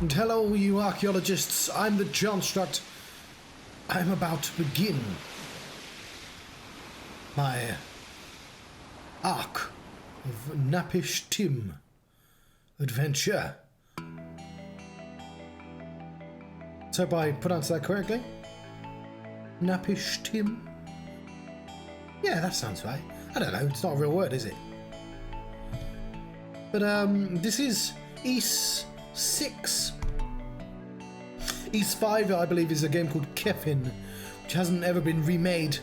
And hello, you archaeologists. I'm the Johnstruct. I'm about to begin my arc of Napishtim adventure. So, hope I pronounced that correctly. Napishtim? Yeah, that sounds right. I don't know, it's not a real word, is it? But, this is East 6. East 5, I believe, is a game called Kefin, which hasn't ever been remade.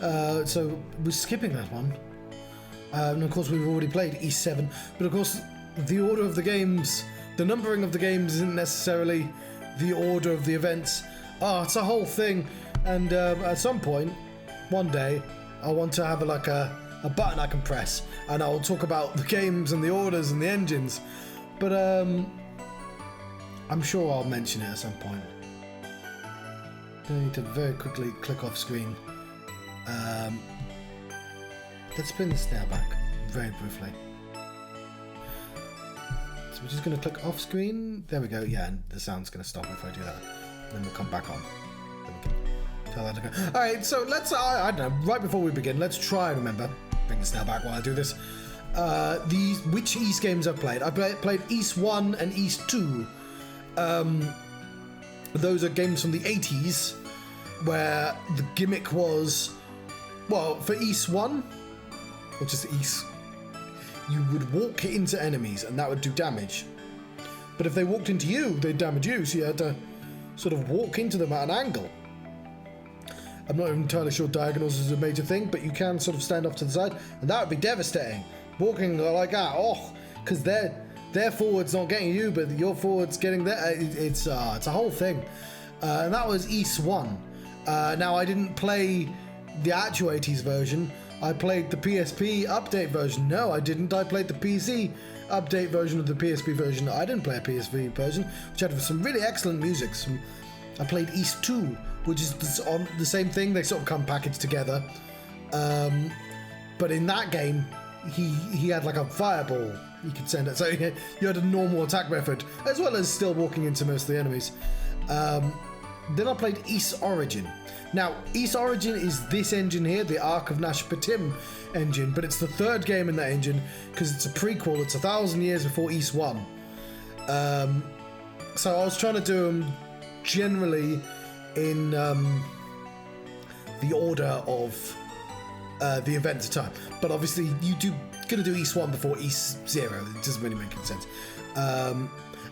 So, we're skipping that one. And of course, we've already played East 7. But of course, the order of the games, the numbering of the games isn't necessarily the order of the events. It's a whole thing. And at some point, one day, I want to have a button I can press, and I'll talk about the games and the orders and the engines. But I'm sure I'll mention it at some point. I need to very quickly click off screen. Let's bring the snare back very briefly. So we're just going to click off screen. There we go. Yeah, and the sound's going to stop if I do that. And then we'll come back on. Then we can tell that to go. All right, so let's, I don't know, right before we begin, let's try and remember. Bring the snare back while I do this. Which East games I've played. I've played East 1 and East 2. Those are games from the 80s where the gimmick was, well, for East 1, which is East, you would walk into enemies and that would do damage. But if they walked into you, they'd damage you, so you had to sort of walk into them at an angle. I'm not entirely sure diagonals is a major thing, but you can sort of stand off to the side, and that would be devastating. Walking like that, because their forward's not getting you, but your forward's getting there. It's a whole thing. And that was East 1. Now, I didn't play the actual 80s version. I played the PSP update version. No, I didn't. I played the PC update version of the PSP version. I didn't play a PSP version, which had some really excellent music. I played East 2, which is on the same thing. They sort of come packaged together. But in that game, he had like a fireball you could send it. So you had a normal attack method, as well as still walking into most of the enemies. Then I played East Origin. Now, East Origin is this engine here, the Ark of Napishtim engine, but it's the third game in that engine because it's a prequel. It's 1,000 years before East 1. So I was trying to do them generally in the order of the event at the time, but obviously you gonna do East 1 before East 0. It doesn't really make any sense.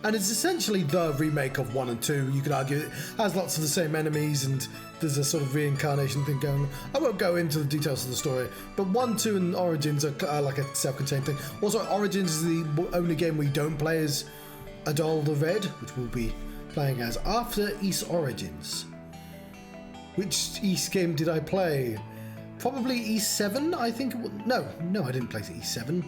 And it's essentially the remake of 1 and 2. You could argue it has lots of the same enemies and there's a sort of reincarnation thing going on. I won't go into the details of the story, but 1, 2 and Origins are like a self-contained thing. Also, Origins is the only game we don't play as Adol the Red, which we'll be playing as after East Origins. Which East game did I play? Probably East 7, I think. No, I didn't play East 7.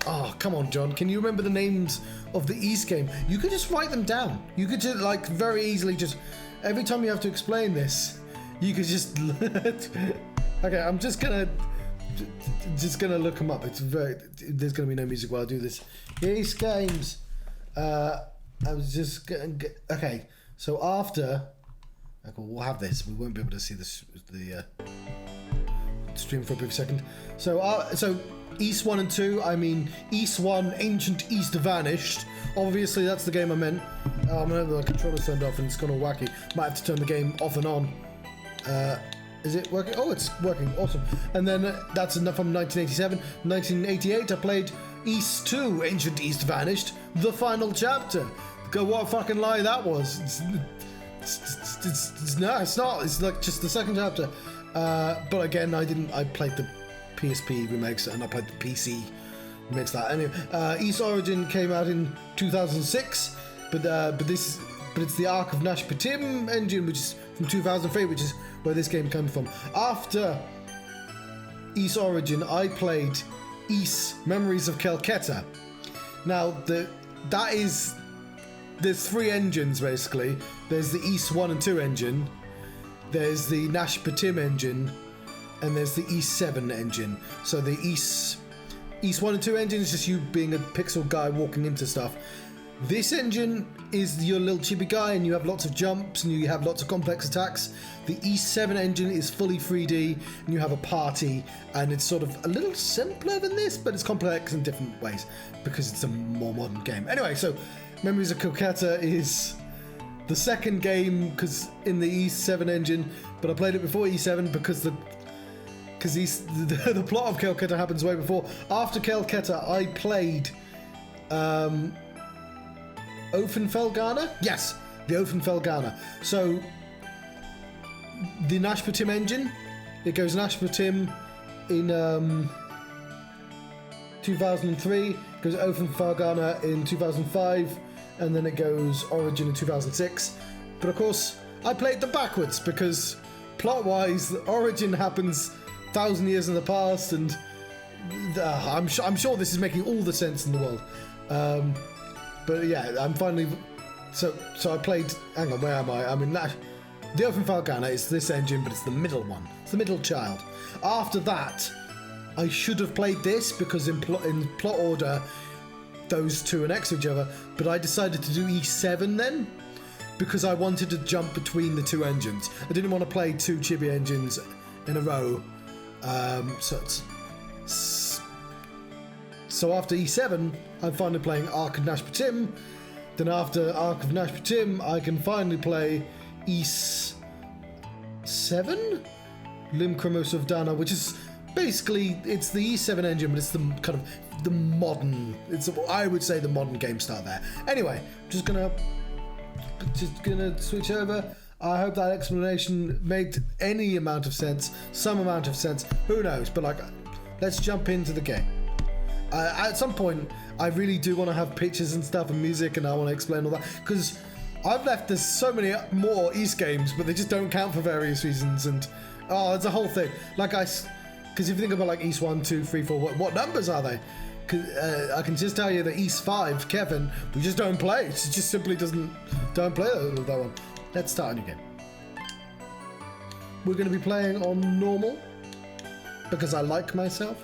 Oh, come on, John. Can you remember the names of the East game? You could just write them down. You could just, like, very easily just... Every time you have to explain this, you could just... Okay, I'm just gonna look them up. It's very... There's gonna be no music while I do this. East games. I was just gonna get... Okay, so after... Okay, we'll have this. We won't be able to see this, the stream for a brief second. So East 1 and 2, I mean East 1, Ancient East Vanished. Obviously, that's the game I meant. I'm gonna have the controller's turned off and it's gone all wacky. Might have to turn the game off and on. Is it working? Oh, it's working. Awesome. And then that's enough from 1987. 1988, I played East 2, Ancient East Vanished, the final chapter. Go, what a fucking lie that was. No, it's not. It's like just the second chapter. But again, I played the PSP remakes and I played the PC remakes that. Anyway, East Origin came out in 2006, but it's the Ark of Napishtim engine, which is from 2003, which is where this game came from. After East Origin, I played East Memories of Calcutta. Now there's 3 engines basically. There's the East 1 and 2 engine, there's the Napishtim engine, and there's the East 7 engine. So the East 1 and 2 engine is just you being a pixel guy walking into stuff. This engine is your little chibi guy, and you have lots of jumps and you have lots of complex attacks. The E7 engine is fully 3D, and you have a party, and it's sort of a little simpler than this, but it's complex in different ways because it's a more modern game. Anyway, so Memories of Quartera is the second game because in the E7 engine, but I played it before E7 because the plot of Quartera happens way before. After Quartera, I played Ofenfeldgana? Yes, the Ofenfeldgana. So, the Napishtim engine, it goes Napishtim in 2003, goes Ofenfeldgana in 2005, and then it goes Origin in 2006. But of course, I played them backwards because plot-wise, Origin happens 1,000 years in the past, and I'm sure this is making all the sense in the world. But yeah, I'm finally... So I played... Hang on, where am I? I'm in that... The Ofenfeldgana is this engine, but it's the middle one. It's the middle child. After that, I should have played this, because in plot order, those two are next to each other. But I decided to do E7 then, because I wanted to jump between the two engines. I didn't want to play two chibi engines in a row. So after E7, I'm finally playing Ark of Napishtim. Then after Ark of Napishtim, I can finally play E7? Limcromos of Dana, which is basically, it's the E7 engine, but it's the kind of the modern, I would say the modern game style there. Anyway, just gonna switch over. I hope that explanation made any amount of sense, some amount of sense, who knows, but like, let's jump into the game. At some point, I really do want to have pictures and stuff and music, and I want to explain all that, because there's so many more East games, but they just don't count for various reasons, and it's a whole thing. Because if you think about like East 1, 2, 3, 4, what numbers are they? I can just tell you that East 5, Kevin, we just don't play. It just simply don't play that one. Let's start a new game. We're going to be playing on normal, because I like myself.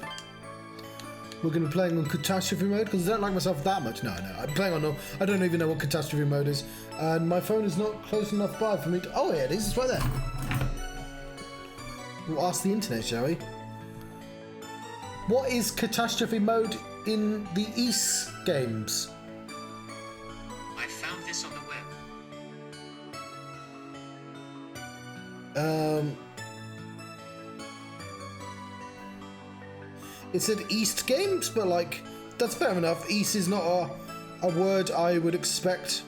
We're going to be playing on catastrophe mode because I don't like myself that much. No, I'm playing on no. I don't even know what catastrophe mode is, and my phone is not close enough by for me to. Oh, yeah, it is. It's right there. We'll ask the internet, shall we? What is catastrophe mode in the East games? I found this on the web. It said East games, but like, that's fair enough. East is not a word I would expect,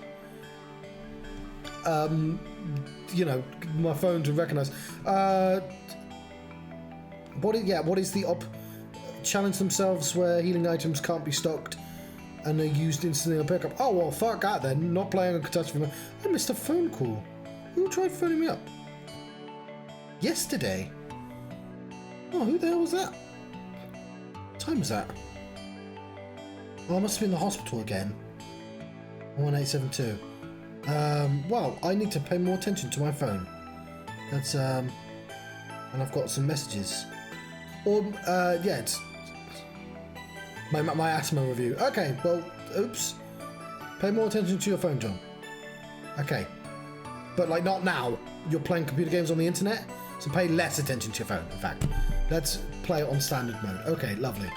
you know, my phone to recognize. What is the challenge themselves where healing items can't be stocked and they're used instantly on pickup? Oh, well, fuck that then. Not playing a catastrophe. I missed a phone call. Who tried phoning me up? Yesterday. Oh, who the hell was that? What time was that? Oh, I must have been in the hospital again. 1872. Well, I need to pay more attention to my phone. That's, and I've got some messages. Or, yeah, it's my asthma review. Okay, well, oops. Pay more attention to your phone, John. Okay. But, like, not now. You're playing computer games on the internet, so pay less attention to your phone, in fact. Let's play it on standard mode. Okay, lovely.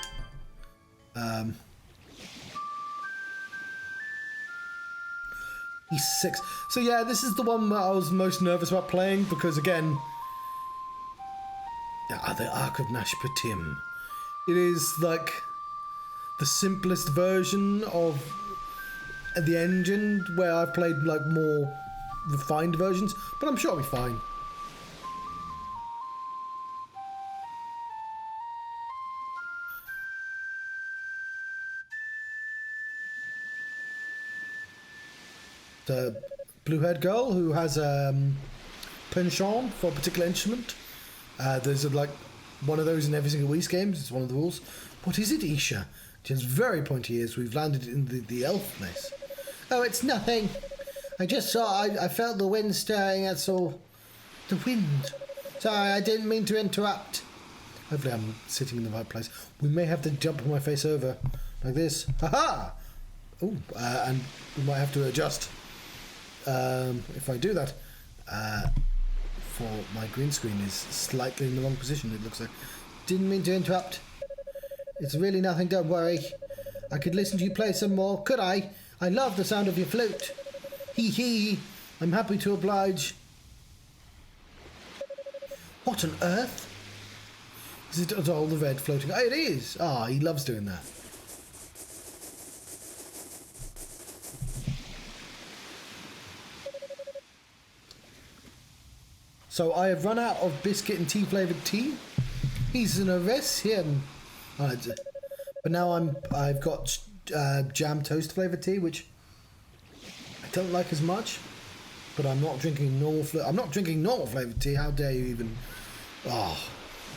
E6. So yeah, this is the one that I was most nervous about playing because again, the Ark of Napishtim. It is like the simplest version of the engine where I've played like more refined versions, but I'm sure I'll be fine. The blue-haired girl who has a penchant for a particular instrument. There's like one of those in every single Wii game. It's one of the rules. What is it, Isha? She has very pointy ears. We've landed in the elf place. Oh, it's nothing. I just saw. I felt the wind stirring. That's all. The wind. Sorry, I didn't mean to interrupt. Hopefully, I'm sitting in the right place. We may have to jump my face over like this. Ha ha! Oh, and we might have to adjust if I do that. For my green screen is slightly in the wrong position, it looks like. Didn't mean to interrupt. It's really nothing, don't worry. I could listen to you play some more, could I? I love the sound of your flute. Hee hee. I'm happy to oblige. What on earth? Is it all the red floating? Oh, it is. Ah, he loves doing that. So I have run out of biscuit and tea flavoured tea. He's an Oresian. But now I've got jam toast flavoured tea, which I don't like as much. But I'm not drinking normal. I'm not drinking normal flavoured tea. How dare you even? Oh,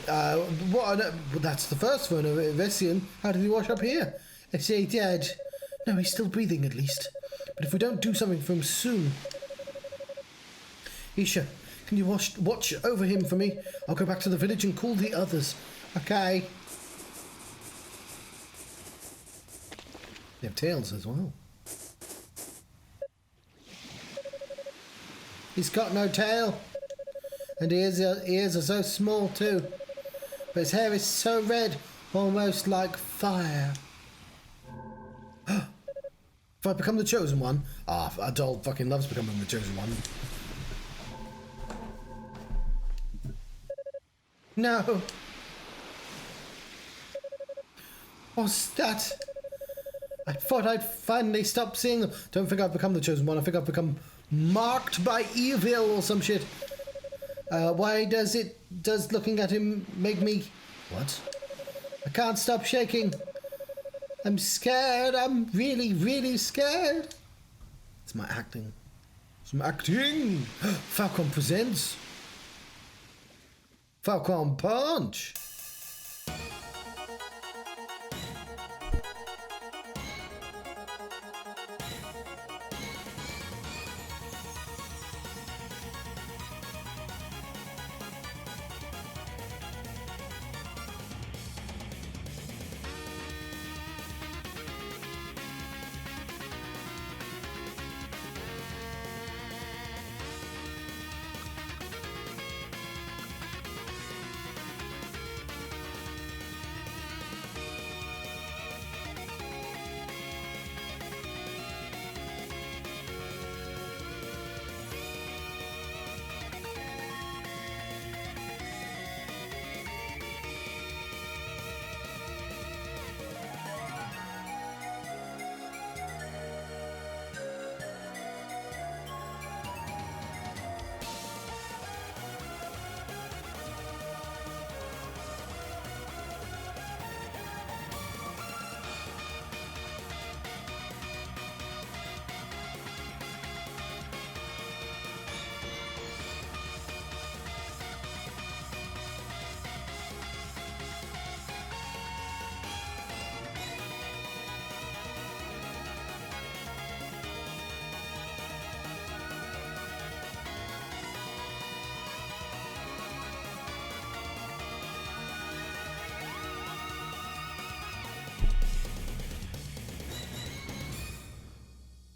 that's the first one of Oresian. How did he wash up here? Is he dead? No, he's still breathing at least. But if we don't do something for him soon, Isha, can you watch over him for me? I'll go back to the village and call the others. Okay. They have tails as well. He's got no tail. And his ears are so small too. But his hair is so red, almost like fire. If I become the chosen one... Adol fucking loves becoming the chosen one. No. What's that? I thought I'd finally stop seeing them. Don't think I've become the chosen one. I think I've become marked by evil or some shit. Why does looking at him make me... What? I can't stop shaking. I'm scared. I'm really, really scared. It's my acting. It's my acting. Falcon presents... Falcon Punch!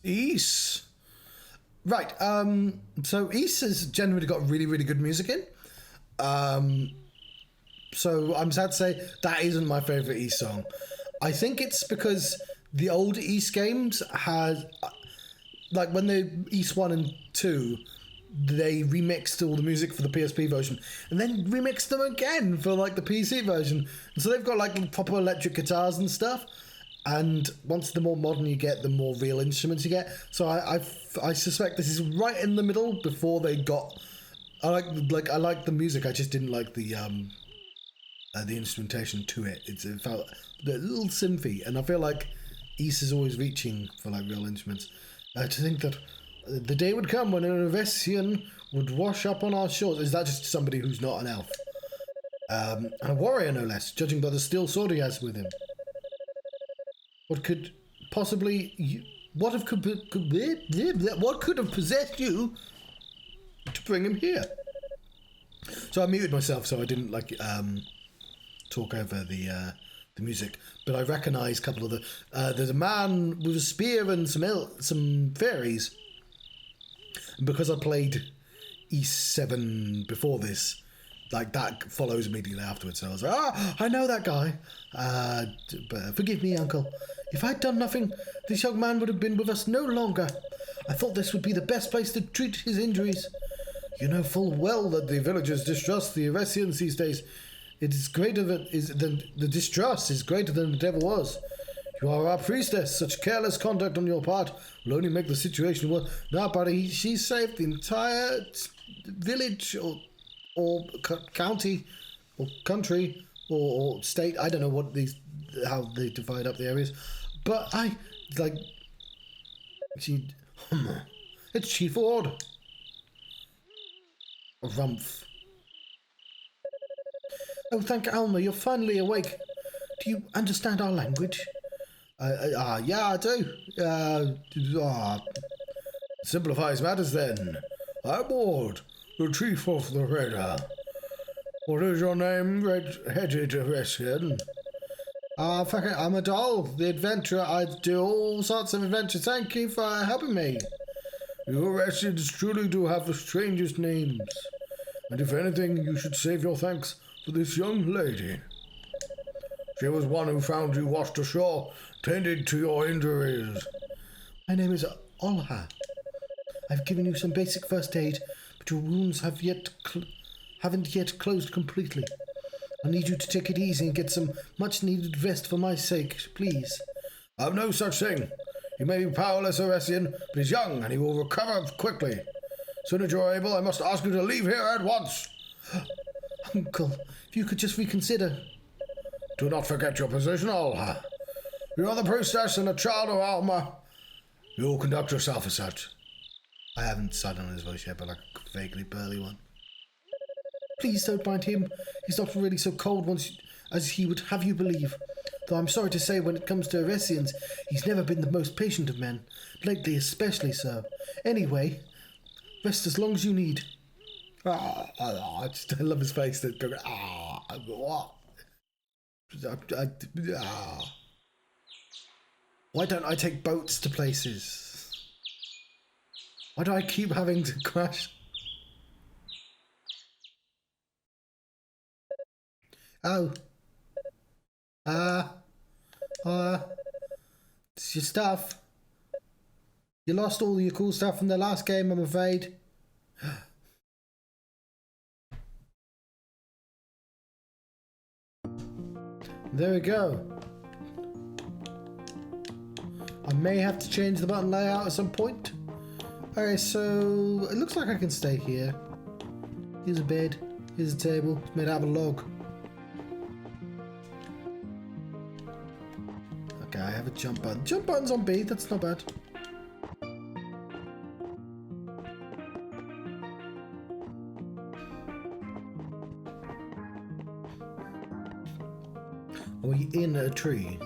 East. Right, so East has generally got really, really good music in. So I'm sad to say that isn't my favourite East song. I think it's because the old East games had, like when the East 1 and 2, they remixed all the music for the PSP version and then remixed them again for like the PC version. And so they've got like proper electric guitars and stuff. And once the more modern you get, the more real instruments you get. So I suspect this is right in the middle before they got. I like the music. I just didn't like the instrumentation to it. It felt a little synthy, and I feel like East is always reaching for like real instruments. To think that the day would come when an Oresian would wash up on our shores. Is that just somebody who's not an elf? A warrior, no less, judging by the steel sword he has with him. What could possibly... What could have possessed you to bring him here? So I muted myself so I didn't talk over the the music, but I recognise a couple of the. There's a man with a spear and some fairies. And because I played E07 before this, like that follows immediately afterwards. So I was like, I know that guy. But forgive me, Uncle. If I'd done nothing, this young man would have been with us no longer. I thought this would be the best place to treat his injuries. You know full well that the villagers distrust the Eresians these days. It is greater than the distrust is greater than it ever was. You are our priestess. Such careless conduct on your part will only make the situation worse. Now, buddy, she's saved the entire village or county or country or state. I don't know how they divide up the areas, but it's Chief Ord. Rumph. Oh, thank Alma, you're finally awake. Do you understand our language? Yeah, I do. Simplifies matters then. I'm Ord, the Chief of the Raider. What is your name, red-headed Eresian? I'm Adol, the adventurer. I do all sorts of adventures. Thank you for helping me. You Eresians truly do have the strangest names. And if anything, you should save your thanks for this young lady. She was one who found you washed ashore, tended to your injuries. My name is Olha. I've given you some basic first aid, but your wounds haven't yet closed completely. I need you to take it easy and get some much-needed rest for my sake, please. I've no such thing. He may be powerless, Eresian, but he's young and he will recover quickly. Soon as you're able, I must ask you to leave here at once. Uncle, if you could just reconsider. Do not forget your position, Olha. You're the priestess and a child of Alma. You'll conduct yourself as such. I haven't decided on his voice yet, but like a vaguely burly one. Please don't mind him. He's not really so cold as he would have you believe. Though I'm sorry to say, when it comes to Eresians, he's never been the most patient of men. Lately especially so. Anyway, rest as long as you need. I love his face. What? Why don't I take boats to places? Why do I keep having to crash? Oh. It's your stuff. You lost all your cool stuff from the last game, I'm afraid. There we go. I may have to change the button layout at some point. Okay, so it looks like I can stay here. Here's a bed. Here's a table. It's made out of a log. Okay, I have a jump button. Jump button's on B. That's not bad. Are we in a tree?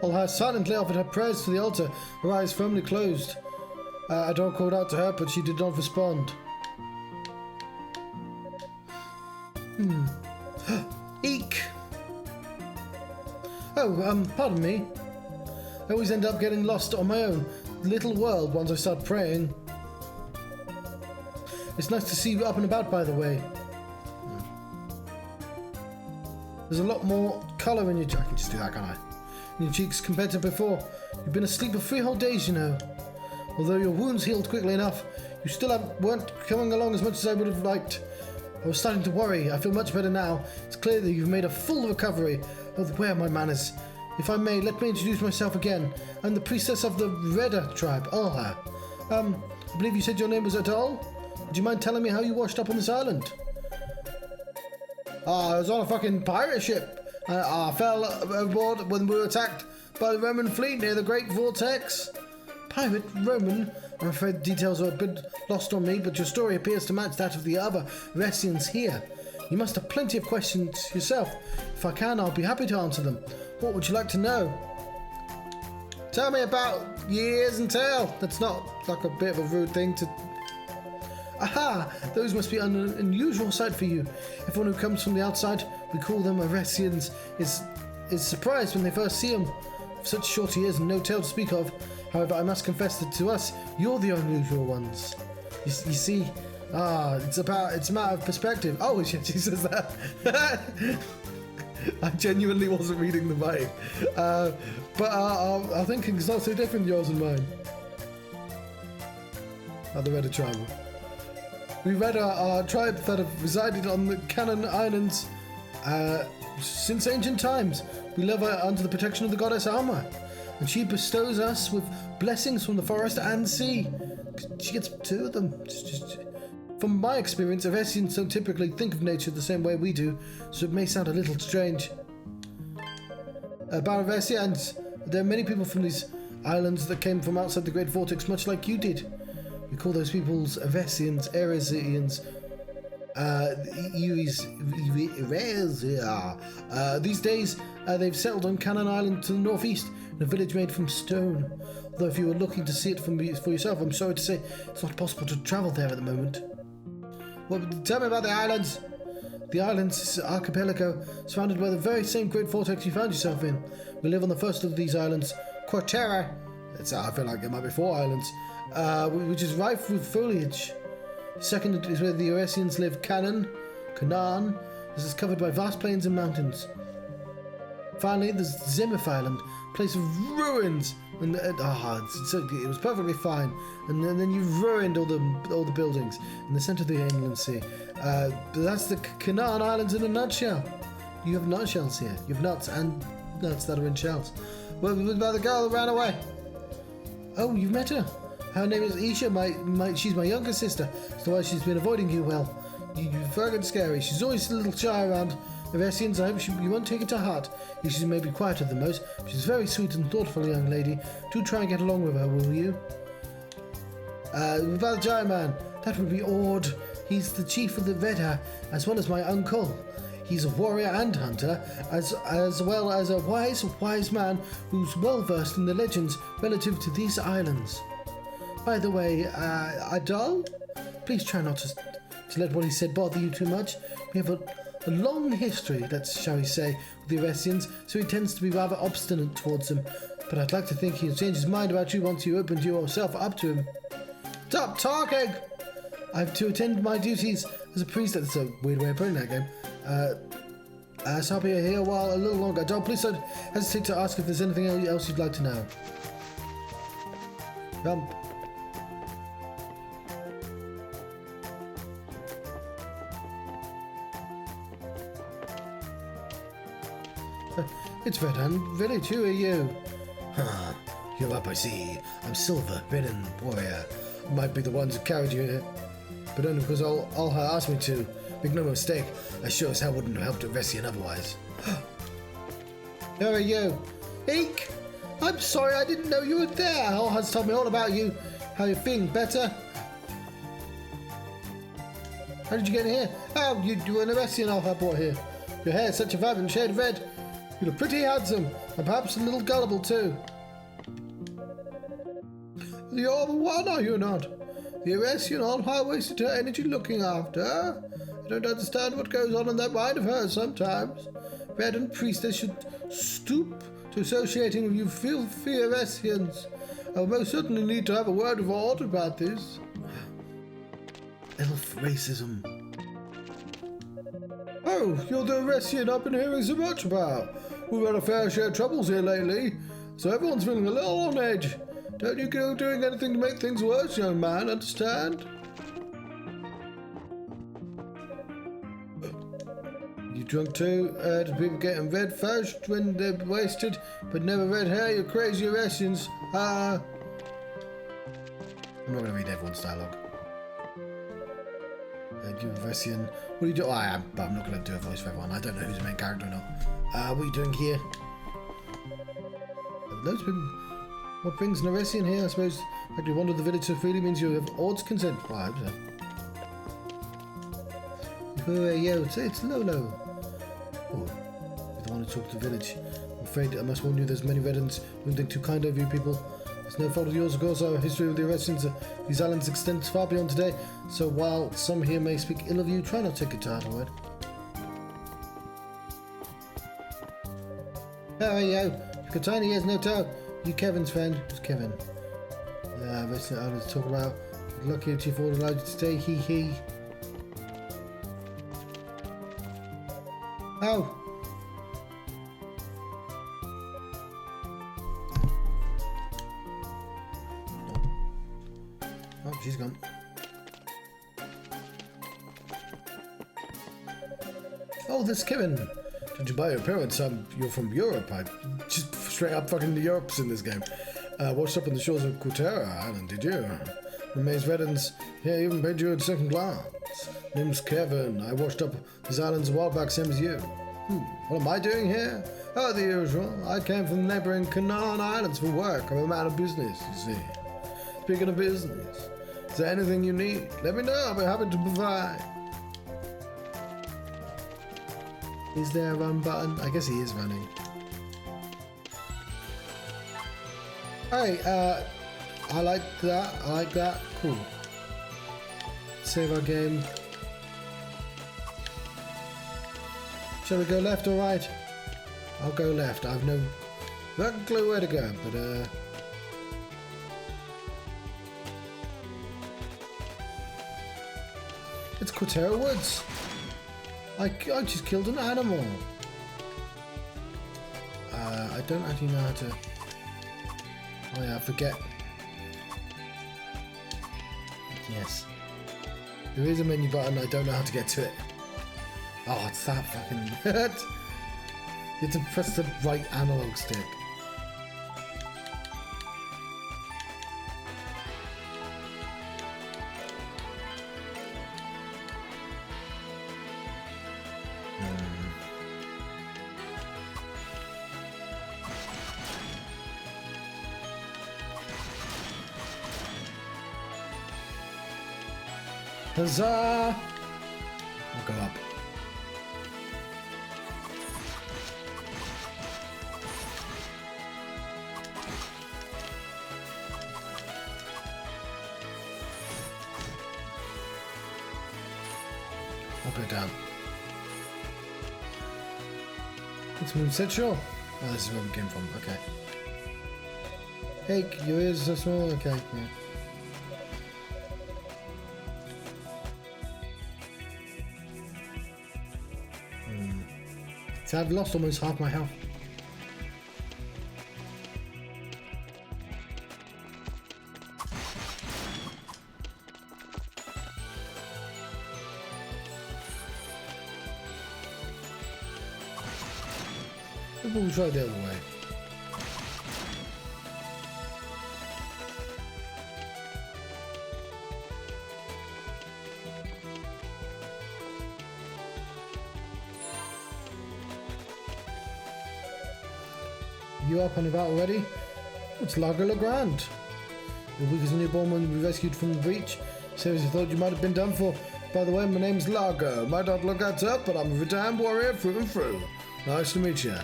Olha silently offered her prayers to the altar, her eyes firmly closed. Adol called out to her, but she did not respond. Eek! Oh, pardon me. I always end up getting lost on my own little world once I start praying. It's nice to see you up and about, by the way. There's a lot more colour in your cheeks. I can just do that, can't I? In your cheeks compared to before. You've been asleep for 3 whole days, you know. Although your wounds healed quickly enough, you still weren't coming along as much as I would have liked. I was starting to worry. I feel much better now. It's clear that you've made a full recovery. Oh, where are my manners? If I may, let me introduce myself again. I'm the priestess of the Raider tribe, Olha. I believe you said your name was Adol? Would you mind telling me how you washed up on this island? I was on a fucking pirate ship. I fell overboard when we were attacked by the Roman fleet near the Great Vortex. Pirate? Roman? I'm afraid the details are a bit lost on me, but your story appears to match that of the other Ressians here. You must have plenty of questions yourself. If I can, I'll be happy to answer them. What would you like to know? Tell me about years and tale. That's not like a bit of a rude thing to... Aha! Those must be an unusual sight for you. Everyone who comes from the outside, we call them Ressians, is surprised when they first see them. For such short years and no tale to speak of. However, I must confess that to us, you're the unusual ones. You see, it's a matter of perspective. Oh, she says that. I genuinely wasn't reading the vibe. But our thinking's not so different, yours and mine. The Red Tribe. We read our tribe that have resided on the Cannon Islands since ancient times. We live under the protection of the goddess Alma, and she bestows us with blessings from the forest and sea. She gets two of them. From my experience, Ressians don't typically think of nature the same way we do, so it may sound a little strange. About Ressians, there are many people from these islands that came from outside the Great Vortex, much like you did. We call those peoples Ressians, Eresians, these days, they've settled on Cannon Island to the northeast, in a village made from stone. Although if you were looking to see it for yourself, I'm sorry to say it's not possible to travel there at the moment. Well, tell me about the islands. The islands is an archipelago surrounded by the very same great vortex you found yourself in. We live on the first of these islands, Quartera. I feel like there might be 4 islands, which is rife with foliage. Second is where the Eurasians live, Canaan. This is covered by vast plains and mountains. Finally, there's Zimif Island, a place of ruins. And it was perfectly fine, and then you ruined all the buildings in the centre of the inland sea. But that's the Canaan Islands in a nutshell. You have nutshells here. You have nuts and nuts that are in shells. What about the girl that ran away? Oh, you've met her. Her name is Isha. She's my younger sister. That's why she's been avoiding you. Well, you're fucking scary. She's always a little shy around Ressians. I hope you won't take it to heart. She may be quieter than most. She's a very sweet and thoughtful young lady. Do try and get along with her, will you? About the giant man, that would be Ord. He's the chief of the Redha, as well as my uncle. He's a warrior and hunter, as well as a wise man who's well versed in the legends relative to these islands. By the way, Adol, please try not to let what he said bother you too much. We have a long history, shall we say, with the Ressians, so he tends to be rather obstinate towards them. But I'd like to think he'll change his mind about you once you opened yourself up to him. Stop talking! I have to attend my duties as a priest. That's a weird way of putting that game. So I'll be here a little longer. Don't please don't hesitate to ask if there's anything else you'd like to know. It's Redhan Village. Who are you? You're up, I see. I'm Silver, Redhan warrior. Might be the ones who carried you here, but only because Alha asked me to. Make no mistake, I sure as hell wouldn't have helped Ressian otherwise. Who are you? Eek! I'm sorry, I didn't know you were there. Alha's told me all about you. How you feeling? Better? How did you get in here? Oh, you were an Ressian Alha brought here. Your hair is such a vibrant shade of red. You look pretty handsome, and perhaps a little gullible too. You're the one, are you not? The Eurasian all high-wasted her energy looking after her. I don't understand what goes on in that mind of hers sometimes. Red and priestess should stoop to associating with you filthy Eurasians. I will most certainly need to have a word of order about this. Elf racism. Oh, you're the Eurasian I've been hearing so much about. We've had a fair share of troubles here lately, so everyone's feeling a little on edge. Don't you go doing anything to make things worse, young man, understand? You drunk too? Do people getting red first when they're wasted, but never red hair, you crazy Eurasians? I'm not going to read everyone's dialogue. You Eurasian, what are you doing? I am, but I'm not going to do a voice for everyone. I don't know who's the main character or not. What are you doing here? Loads of people. What brings Neressian here? I suppose like you wander the village so freely means you have Ord's consent. Well, I hope so. Yo, it's Lolo. Oh, you're the one who talked to the village. I'm afraid I must warn you there's many residents who don't think too kind of you people. It's no fault of yours, of course. Our history with the Iressians these islands extends far beyond today. So while some here may speak ill of you, try not to take it to heart, alright? Oh, yo. You've got tiny ears, no toe. You Kevin's friend. Who's Kevin? Yeah, that's not how to talk about. Lucky if Chief Order allowed you to stay, hee. Oh! Oh, she's gone. Oh, that's Kevin! Judging by your appearance, you're from Europe. I just straight up fucking the Europes in this game. Washed up on the shores of Quartera Island, did you? Remains veterans. Yeah, even paid you at second glance. Name's Kevin. I washed up these islands a while back, same as you. What am I doing here? Oh, the usual. I came from the neighbouring Canaan Islands for work. I'm a man of business, you see. Speaking of business, is there anything you need? Let me know. I'll be happy to provide. Is there a run button? I guess he is running. Hey, I like that. Cool. Save our game. Shall we go left or right? I'll go left. I've no clue where to go, but it's Quartera Woods. I just killed an animal. I don't actually know how to. Oh yeah, I forget. Yes. There is a menu button, I don't know how to get to it. Oh, it's that fucking weird. You have to press the right analog stick. Huzzah! I'll go up. I'll go down. It's moonset shore. Oh, this is where we came from. Okay. Hey, your ears are so small. Okay. Yeah. So I've lost almost half my health. Maybe we'll try the other way. You up and about already? It's Lager Legrand. You're weak as a newborn when you were rescued from the breach. Seriously thought you might have been done for. By the way, my name's Lager. Might not look that up, but I'm a retired warrior through and through. Nice to meet you.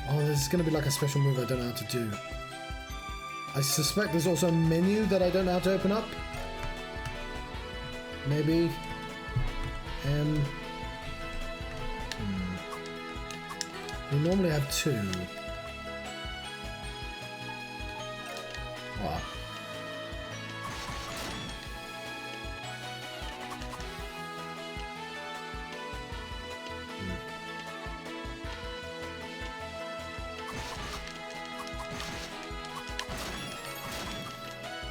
Oh, this is going to be like a special move I don't know how to do. I suspect there's also a menu that I don't know how to open up. Maybe. We normally have two. Wow.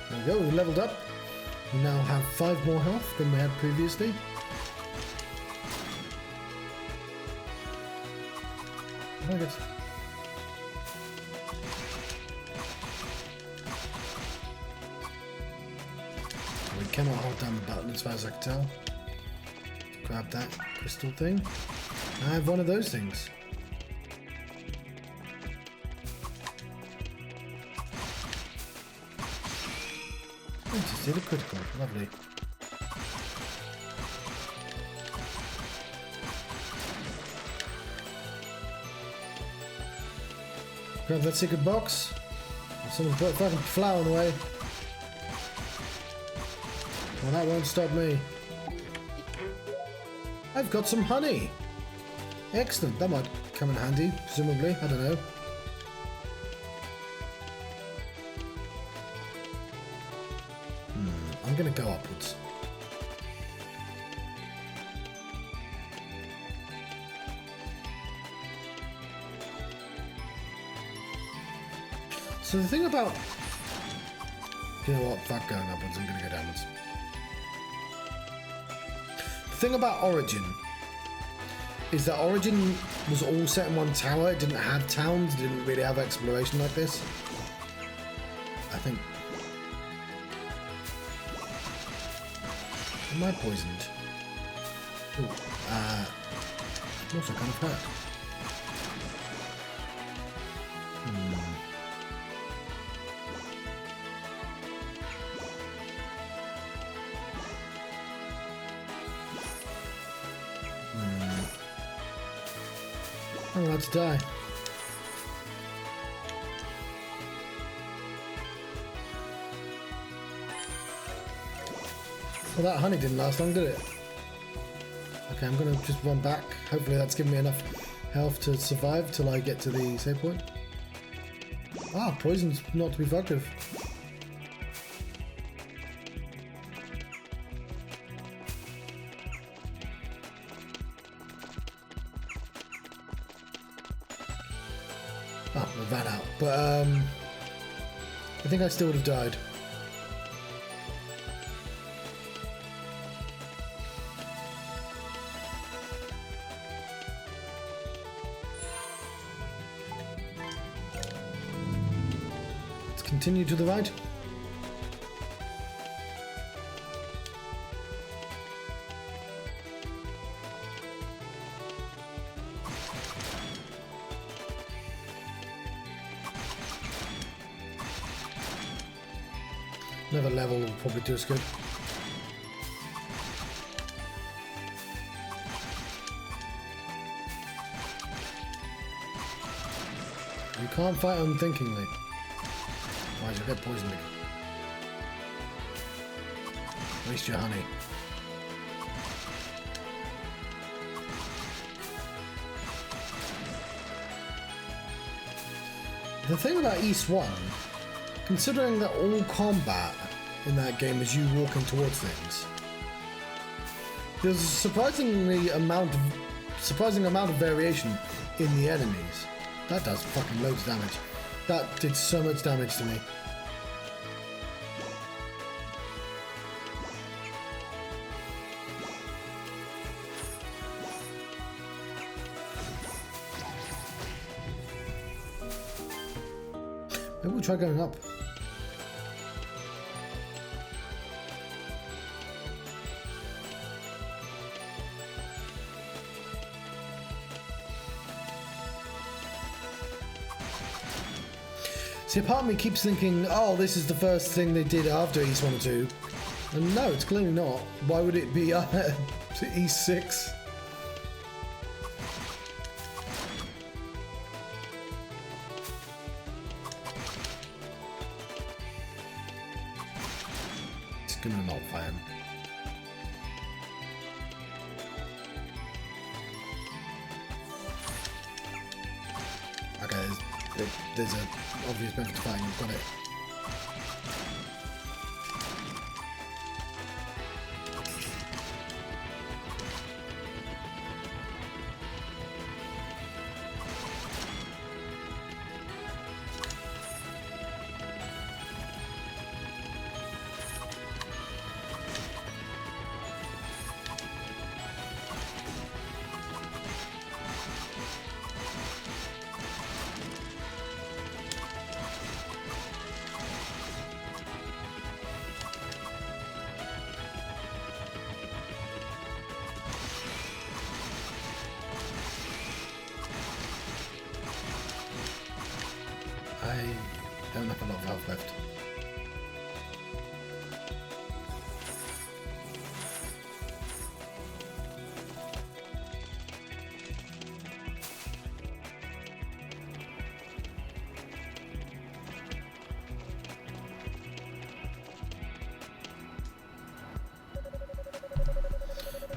There we go, we leveled up. We now have 5 more health than we had previously. I guess. We cannot hold down the button as far as I can tell. Grab that crystal thing. I have one of those things. Just did a critical. Lovely. Grab that secret box. Someone put a fucking flower in the way. Well, that won't stop me. I've got some honey. Excellent. That might come in handy, presumably. I don't know. I'm going to go upwards. So the thing about... You know what? Fuck going upwards. I'm going to go downwards. The thing about Origin is that Origin was all set in one tower. It didn't have towns. It didn't really have exploration like this. I think... Am I poisoned? Ooh, I'm also kind of hurt. I'm about to die. Well, that honey didn't last long, did it? Okay, I'm gonna just run back. Hopefully that's given me enough health to survive till I get to the save point. Ah, poison's not to be fucked with. Oh, I ran out. But, I think I still would have died. Let's continue to the right. Another level will probably do us good. You can't fight unthinkingly. Otherwise you'll get poisoned. Waste your honey. The thing about E01, considering that all combat in that game is you walking towards things, there's a surprising amount of variation in the enemies. That does fucking loads of damage. That did so much damage to me. Maybe we'll try going up. See, a part of me keeps thinking, oh, this is the first thing they did after East 1 or 2. And no, it's clearly not. Why would it be East 6? It's gonna not fire him. Okay, there's a obvious method to fighting. I've got it. health left.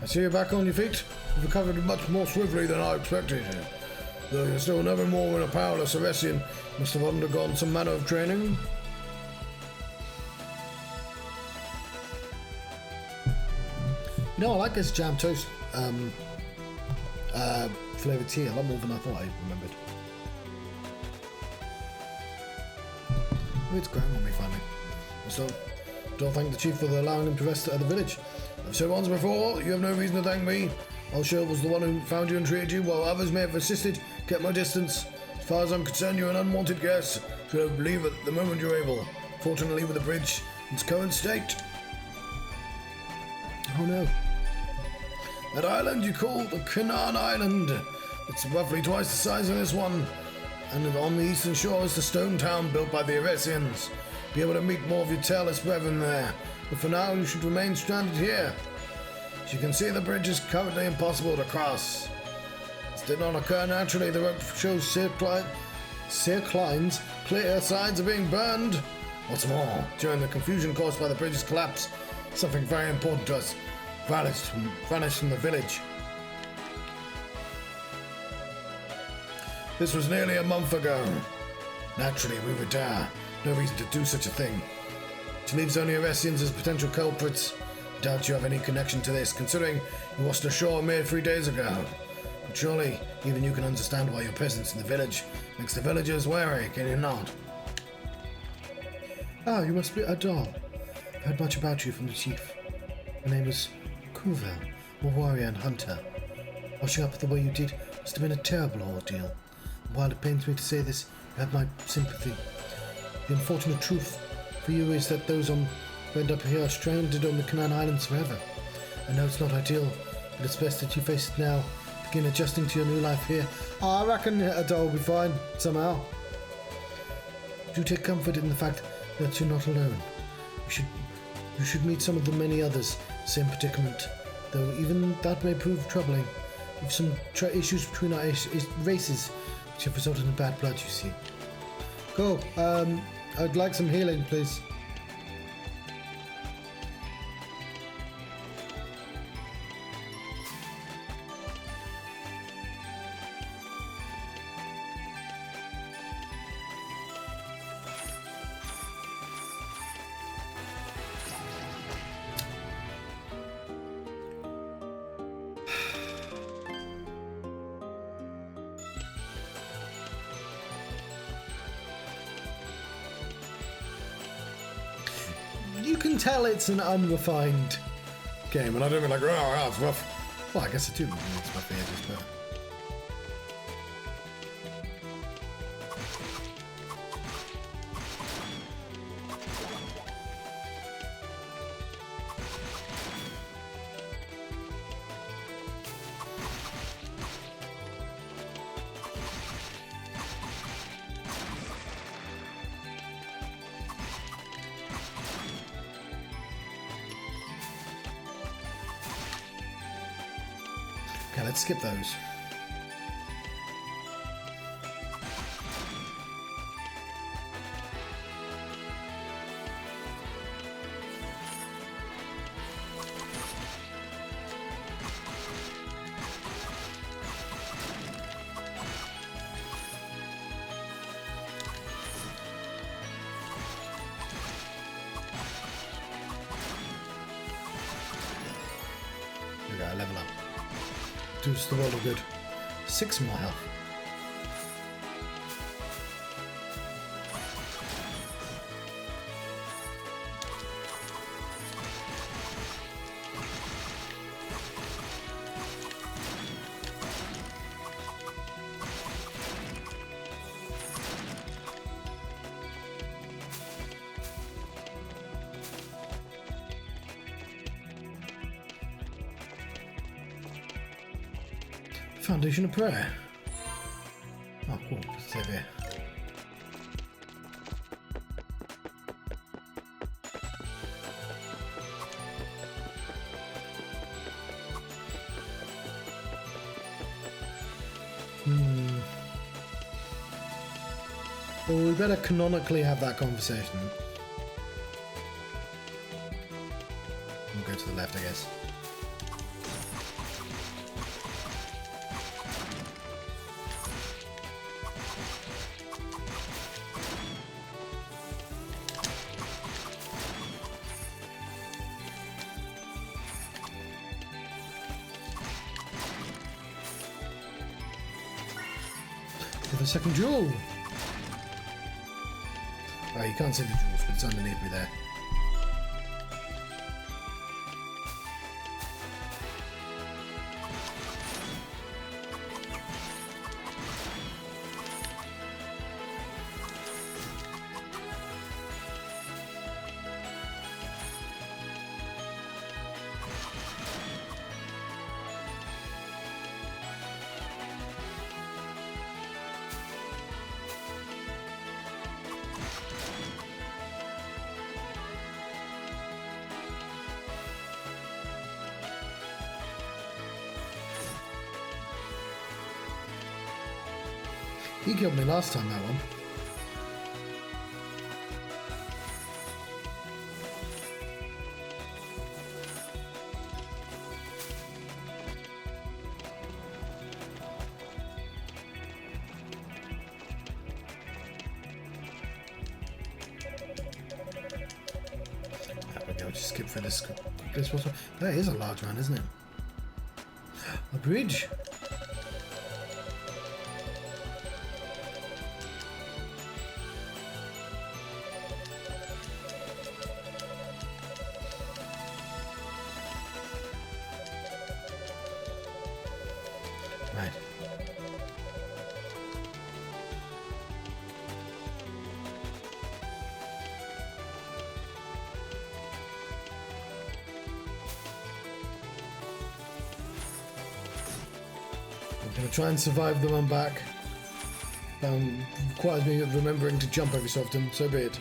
I see you're back on your feet. You've recovered much more swiftly than I expected. Though you're still never more than a powerless Eresian, you must have undergone some manner of training. You know, I like this jam toast flavoured tea a lot more than I thought I remembered. Oh, it's growing on me finally. So, don't thank the chief for allowing him to rest at the village. I've said once before, you have no reason to thank me. Alshir was the one who found you and treated you, while others may have assisted, kept my distance. As far as I'm concerned, you're an unwanted guest. Should have leave at the moment you're able. Fortunately, with the bridge in its current state. Oh no. That island you call the Quartera Island. It's roughly twice the size of this one. And on the eastern shore is the stone town built by the Eresians. Be able to meet more of your tailless brethren there. But for now, you should remain stranded here. As you can see, the bridge is currently impossible to cross. This did not occur naturally. The rope shows clear sides are being burned. What's more, during the confusion caused by the bridge's collapse, something very important to us vanished from the village. This was nearly a month ago. Naturally, we would dare. No reason to do such a thing. It leaves only Eresians as potential culprits. Doubt you have any connection to this, considering you washed ashore a mere 3 days ago. But surely, even you can understand why your presence in the village makes the villagers wary, can you not? Ah, you must be Adol. I've heard much about you from the chief. Your name is Kuvel, a warrior and hunter. Washing up the way you did must have been a terrible ordeal. And while it pains me to say this, you have my sympathy. The unfortunate truth for you is that those who end up here are stranded on the Quartera Islands forever. I know it's not ideal, but it's best that you face it now. Begin adjusting to your new life here. I reckon Adol will be fine, somehow. Do take comfort in the fact that you're not alone. You should meet some of the many others, same predicament, though even that may prove troubling. We've some issues between our races, which have resulted in bad blood, you see. Cool. I'd like some healing, please. You can tell it's an unrefined game, and I don't mean like, oh, it's rough. Well, I guess it do mean it's rough edges, but... Okay, let's skip those. We gotta level up. Do us the world of good. 6 more health. Foundation of Prayer. Oh, cool. Let's save here. Well, we better canonically have that conversation. We'll go to the left, I guess. The second jewel. Oh, you can't see the jewels, but it's underneath me there. He killed me last time, that one. There we go, just skip for this. That is a large one, isn't it? A bridge. Right. I'm going to try and survive the run back. Requires me remembering to jump every so often, so be it.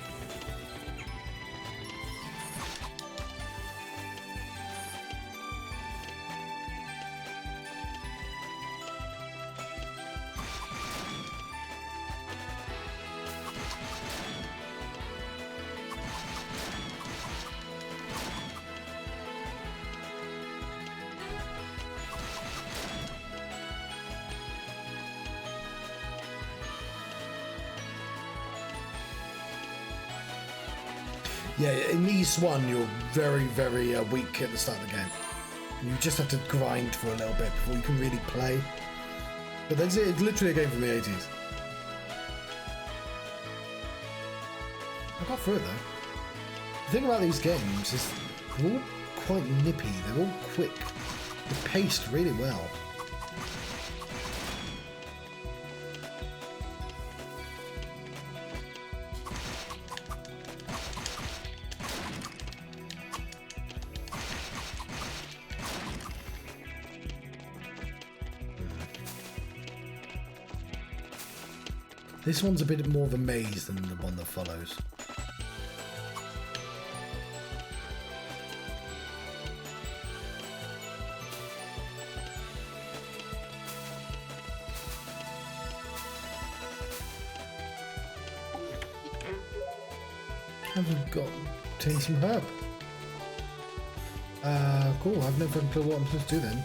Yeah, in E01 you're very, very weak at the start of the game. You just have to grind for a little bit before you can really play. But that's it, it's literally a game from the 80s. I got through it though. The thing about these games is they're all quite nippy, they're all quick. They're paced really well. This one's a bit more of a maze than the one that follows. I've got taken some herb. Cool, I've no fucking clue what I'm supposed to do then.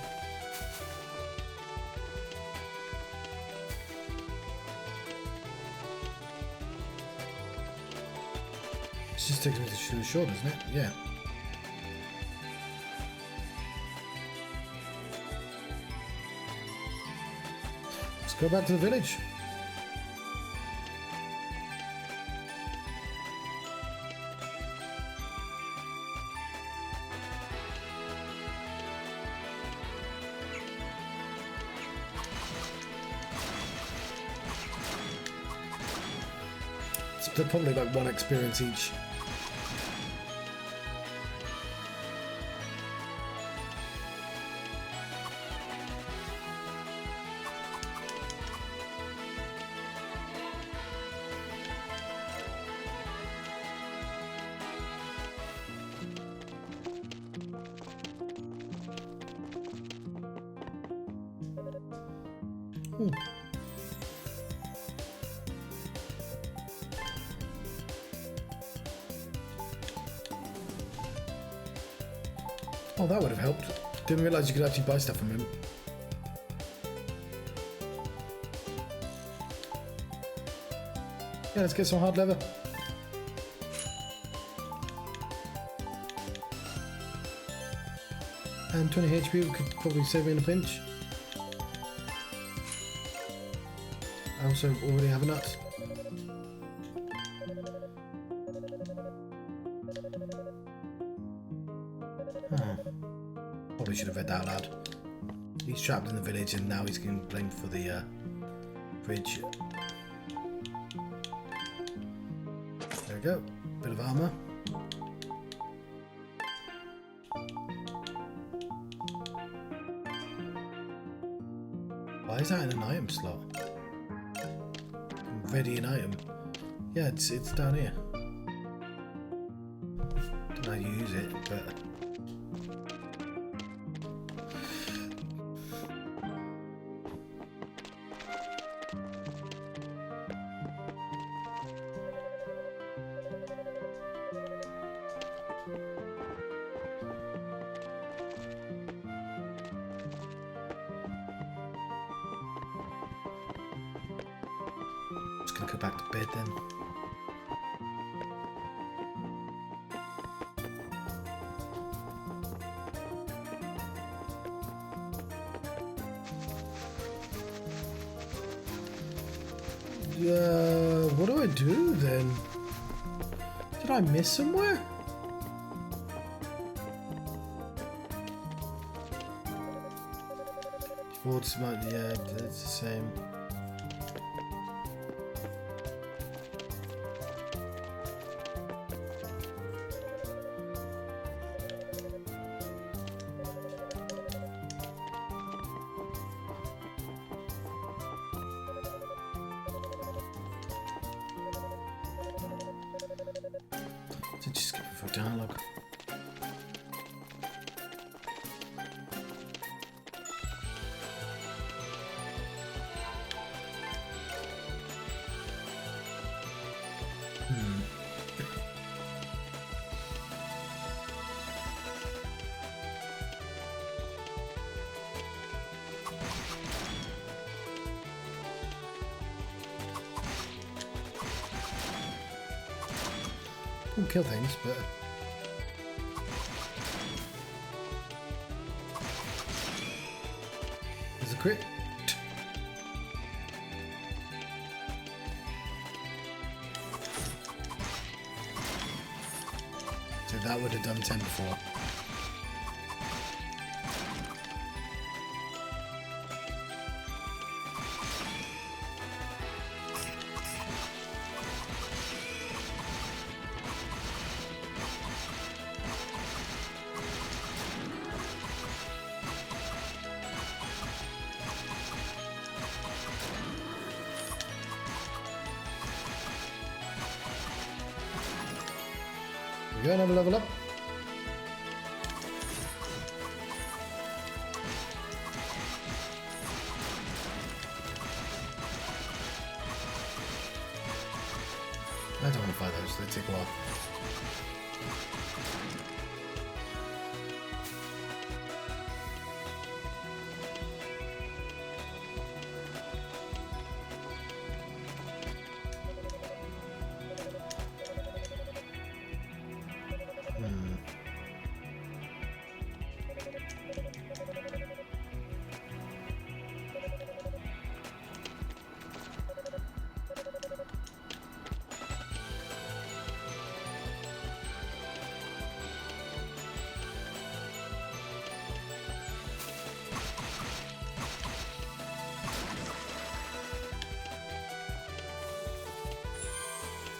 It just takes me to the shore, doesn't it? Yeah. Let's go back to the village. They're probably like one experience each. Oh, that would have helped. Didn't realise you could actually buy stuff from him. Yeah, let's get some hard leather. And 20 HP could probably save me in a pinch. I also already have a nut. Probably should have read that out loud. He's trapped in the village and now he's getting blamed for the bridge. There we go. Bit of armour. Why is that in an item slot? Ready an item. Yeah, it's down here. Don't know how you use it, but go back to bed then. What do I do then? Did I miss somewhere? Towards my, yeah, it's the same. Just skip it for dialogue. Won't kill things, but there's a crit. So that would have done 10 before. Go and have a level up. I don't want to fight those, they take a while.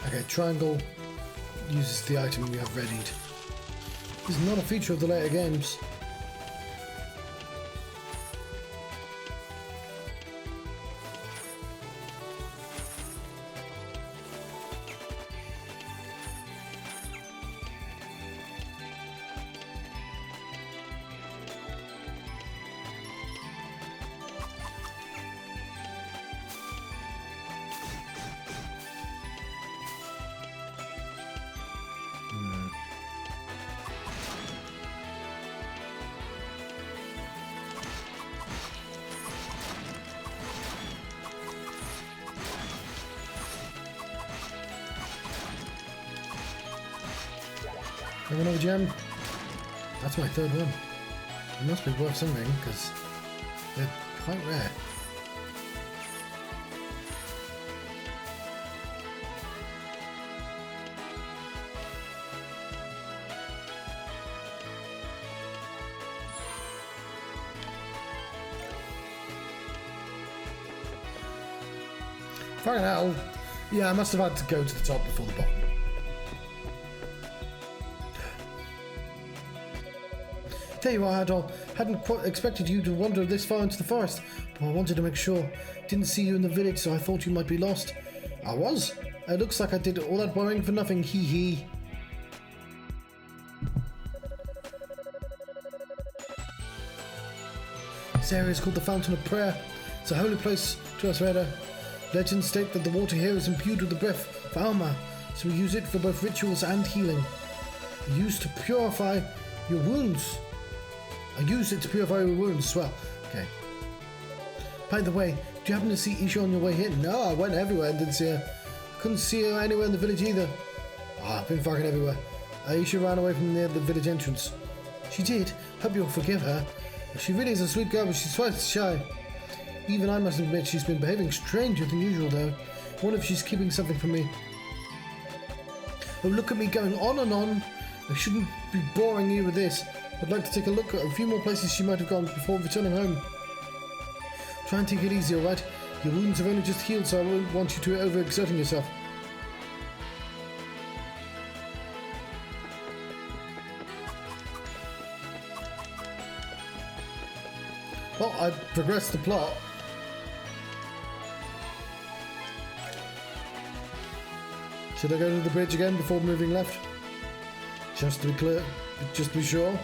Okay, triangle uses the item we have readied. This is not a feature of the later games. Another gem. That's my third one. It must be worth something, because they're quite rare. Fucking hell. Yeah, I must have had to go to the top before the bottom. Tell you what, Adol, hadn't quite expected you to wander this far into the forest, but I wanted to make sure. Didn't see you in the village, so I thought you might be lost. I was. It looks like I did all that worrying for nothing, hee hee. This area is called the Fountain of Prayer. It's a holy place to us, Reda. Legends state that the water here is imbued with the breath of Alma, so we use it for both rituals and healing. We use to purify your wounds. I used it to purify your wounds as well. Okay. By the way, do you happen to see Isha on your way here? No, I went everywhere and didn't see her. Couldn't see her anywhere in the village either. I've been fucking everywhere. Isha ran away from near the village entrance. She did. Hope you'll forgive her. She really is a sweet girl, but she's quite shy. Even I must admit she's been behaving stranger than usual, though. I wonder if she's keeping something from me. Oh, look at me going on and on. I shouldn't be boring you with this. I'd like to take a look at a few more places she might have gone before returning home. Try and take it easy, alright? Your wounds have only just healed, so I won't want you to overexerting yourself. Well, I progressed the plot. Should I go to the bridge again before moving left? Just to be clear, just to be sure.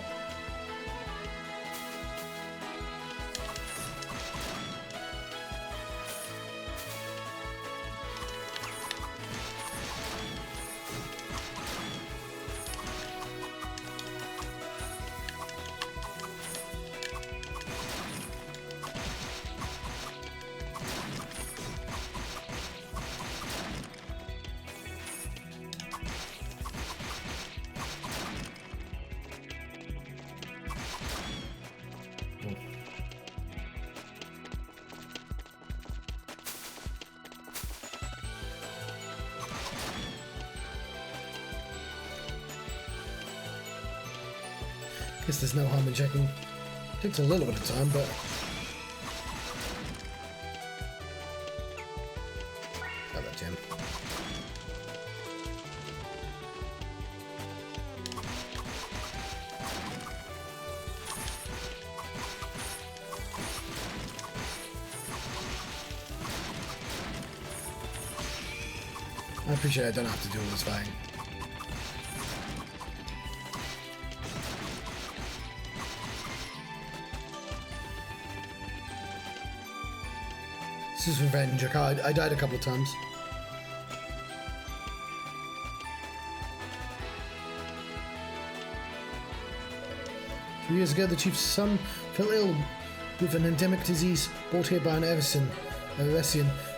Guess there's no harm in checking. Takes a little bit of time, but... Got that gem. I appreciate I don't have to do all this fighting. This is revenge. I died a couple of times. 2 years ago, the chief's son fell ill with an endemic disease brought here by an Eresian.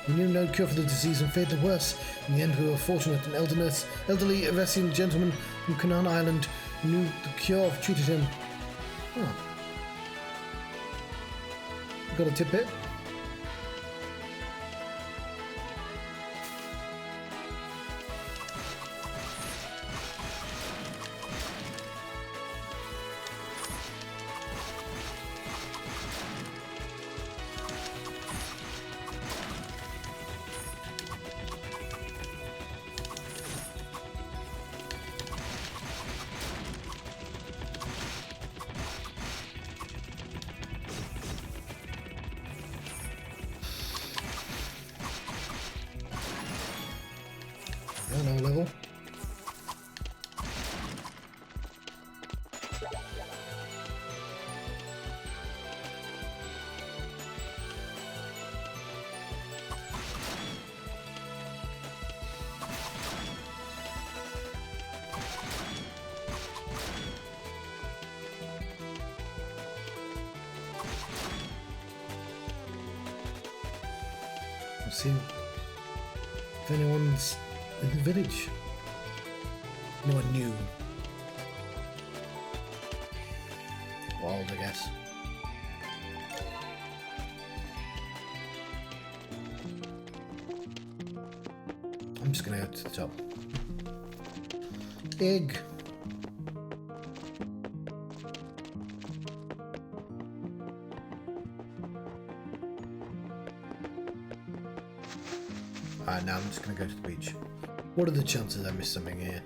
We knew no cure for the disease and feared the worst. In the end, we were fortunate. An elderly Eresian gentleman from Quartera Island who knew the cure treated him. Huh. Got a tidbit? No level. We'll see if anyone's in the village. Anyone new. wild, I guess. I'm just gonna go to the top. Egg. Alright, now I'm just gonna go to the beach. What are the chances I missed something here?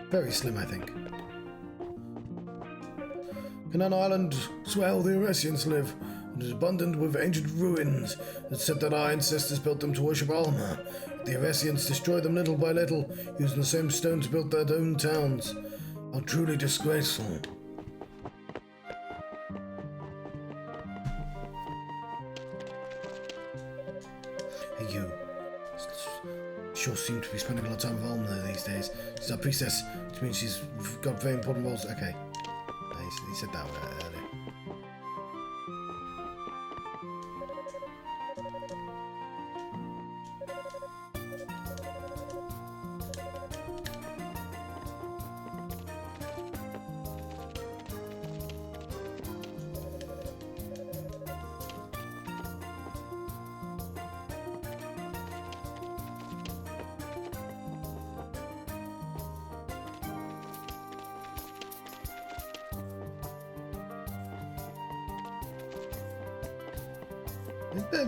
Very slim, I think. Canaan Island is where all the Eresians live, and is abundant with ancient ruins. It's said that our ancestors built them to worship Alma. The Eresians destroyed them little by little, using the same stones to build their own towns. How truly disgraceful. Hey, you. Sure seem to be spending a lot of time with Alma these days. She's our priestess, which means she's got very important roles. Okay. He said that earlier.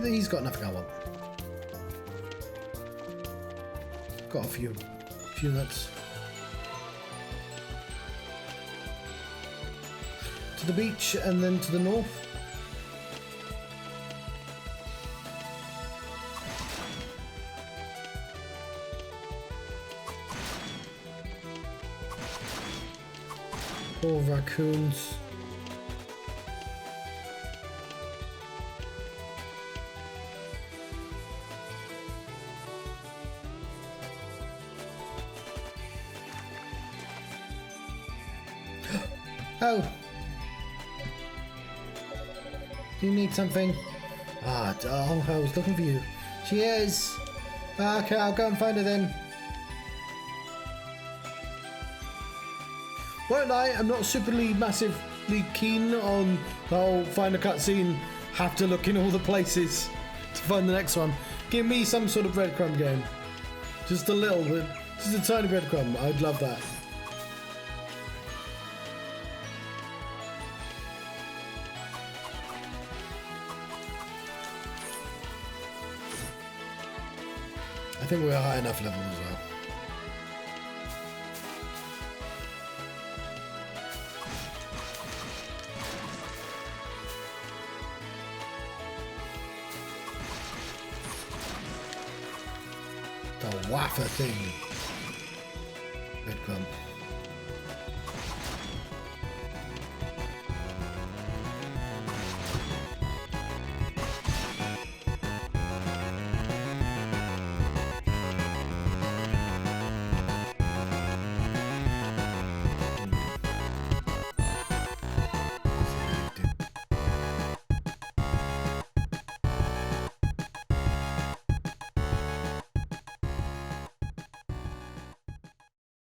He's got nothing I want. Got a few nuts. To the beach and then to the north. Poor raccoons. Oh! Do you need something? Ah, oh, I was looking for you. She is! Okay, I'll go and find her then. Won't lie, I'm not superly massively keen on the whole find a cutscene, have to look in all the places to find the next one. Give me some sort of breadcrumb game. Just a little bit. Just a tiny breadcrumb. I'd love that. I think we're high enough level as well. The wafer thing. Breadcrumb.